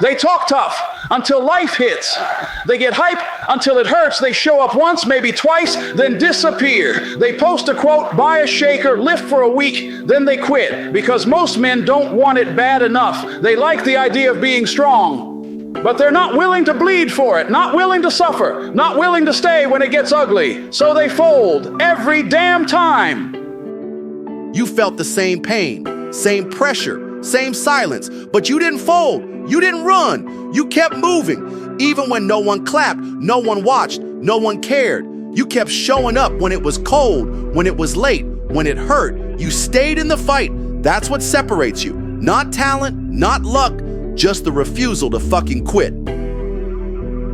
They talk tough until life hits. They get hype until it hurts. They show up once, maybe twice, then disappear. They post a quote, buy a shaker, lift for a week, then they quit. Because most men don't want it bad enough. They like the idea of being strong, but they're not willing to bleed for it, not willing to suffer, not willing to stay when it gets ugly. So they fold every damn time. You felt the same pain, same pressure, same silence, but you didn't fold. You didn't run. You kept moving. Even when no one clapped, no one watched, no one cared. You kept showing up when it was cold, when it was late, when it hurt. You stayed in the fight. That's what separates you. Not talent, not luck, just the refusal to fucking quit.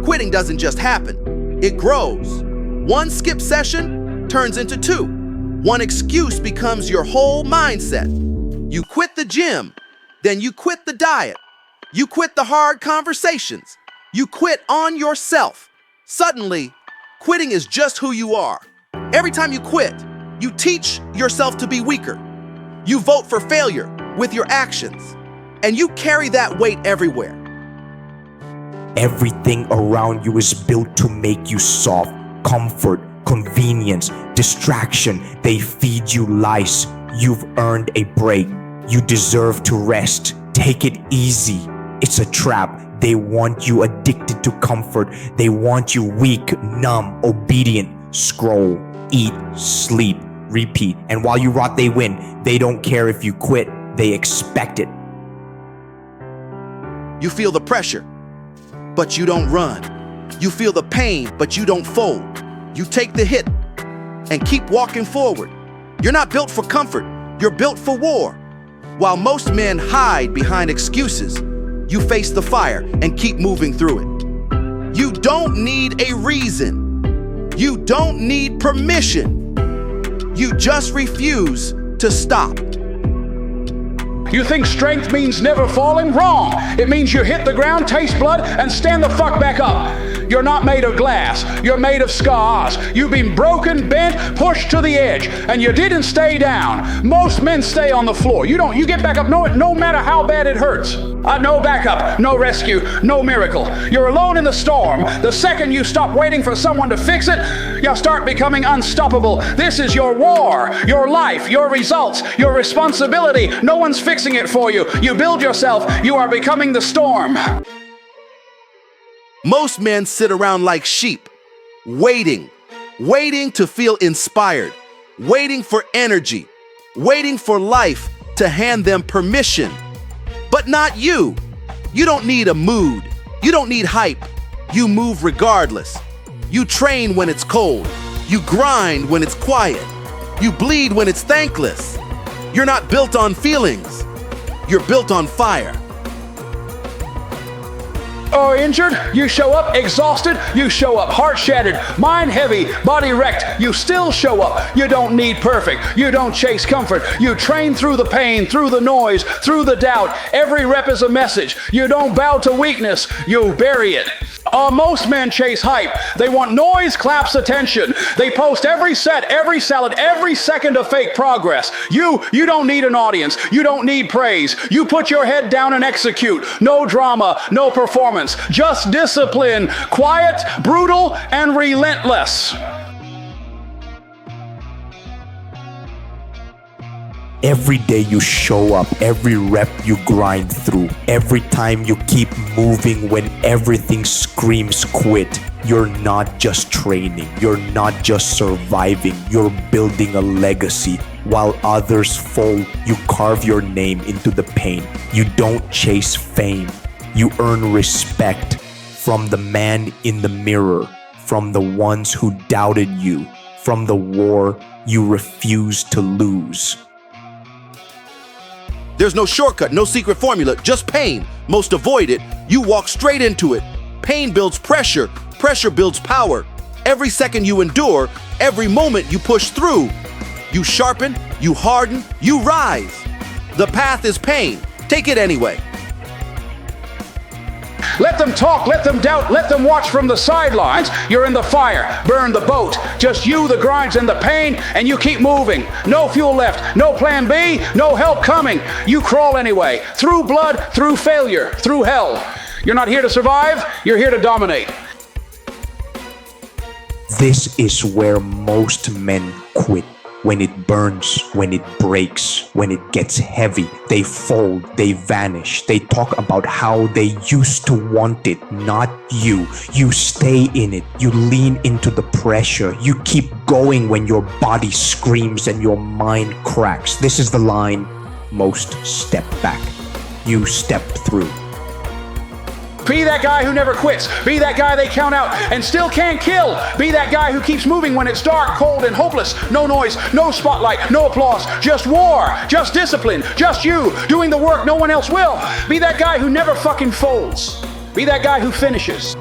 Quitting doesn't just happen. It grows. One skip session turns into two. One excuse becomes your whole mindset. You quit the gym, then you quit the diet. You quit the hard conversations. You quit on yourself. Suddenly, quitting is just who you are. Every time you quit, you teach yourself to be weaker. You vote for failure with your actions, and you carry that weight everywhere. Everything around you is built to make you soft. Comfort, convenience, distraction. They feed you lies. You've earned a break. You deserve to rest. Take it easy. It's a trap. They want you addicted to comfort. They want you weak, numb, obedient. Scroll, eat, sleep, repeat. And while you rot, they win. They don't care if you quit. They expect it. You feel the pressure, but you don't run. You feel the pain, but you don't fold. You take the hit and keep walking forward. You're not built for comfort. You're built for war. While most men hide behind excuses, you face the fire and keep moving through it. You don't need a reason. You don't need permission. You just refuse to stop. You think strength means never falling? Wrong. It means you hit the ground, taste blood, and stand the fuck back up. You're not made of glass. You're made of scars. You've been broken, bent, pushed to the edge, and you didn't stay down. Most men stay on the floor. You get back up no matter how bad it hurts. No backup, no rescue, no miracle. You're alone in the storm. The second you stop waiting for someone to fix it, you'll start becoming unstoppable. This is your war, your life, your results, your responsibility. No one's fixing it for you. You build yourself. You are becoming the storm. Most men sit around like sheep, waiting to feel inspired, waiting for energy, waiting for life to hand them permission. But not you. You don't need a mood. You don't need hype. You move regardless. You train when it's cold. You grind when it's quiet. You bleed when it's thankless. You're not built on feelings. You're built on fire. Or injured, you show up. Exhausted, you show up. Heart shattered, mind heavy, body wrecked, you still show up. You don't need perfect. You don't chase comfort. You train through the pain, through the noise, through the doubt. Every rep is a message. You don't bow to weakness. You bury it. Most men chase hype. They want noise, claps, attention. They post every set, every salad, every second of fake progress. You don't need an audience. You don't need praise. You put your head down and execute. No drama, no performance. Just discipline. Quiet, brutal, and relentless. Every day you show up, every rep you grind through, every time you keep moving when everything screams quit. You're not just training, you're not just surviving, you're building a legacy. While others fold, you carve your name into the pain. You don't chase fame, you earn respect from the man in the mirror, from the ones who doubted you, from the war you refuse to lose. There's no shortcut, no secret formula, just pain. Most avoid it. You walk straight into it. Pain builds pressure. Pressure builds power. Every second you endure, every moment you push through, you sharpen, you harden, you rise. The path is pain. Take it anyway. Let them talk, let them doubt, let them watch from the sidelines. You're in the fire, burn the boat. Just you, the grinds, and the pain, and you keep moving. No fuel left, no plan B, no help coming. You crawl anyway, through blood, through failure, through hell. You're not here to survive, you're here to dominate. This is where most men quit. When it burns, when it breaks, when it gets heavy, they fold, they vanish. They talk about how they used to want it, not you. You stay in it. You lean into the pressure. You keep going when your body screams and your mind cracks. This is the line most step back. You step through. Be that guy who never quits. Be that guy they count out and still can't kill. Be that guy who keeps moving when it's dark, cold, and hopeless. No noise, no spotlight, no applause. Just war, just discipline, just you doing the work no one else will. Be that guy who never fucking folds. Be that guy who finishes.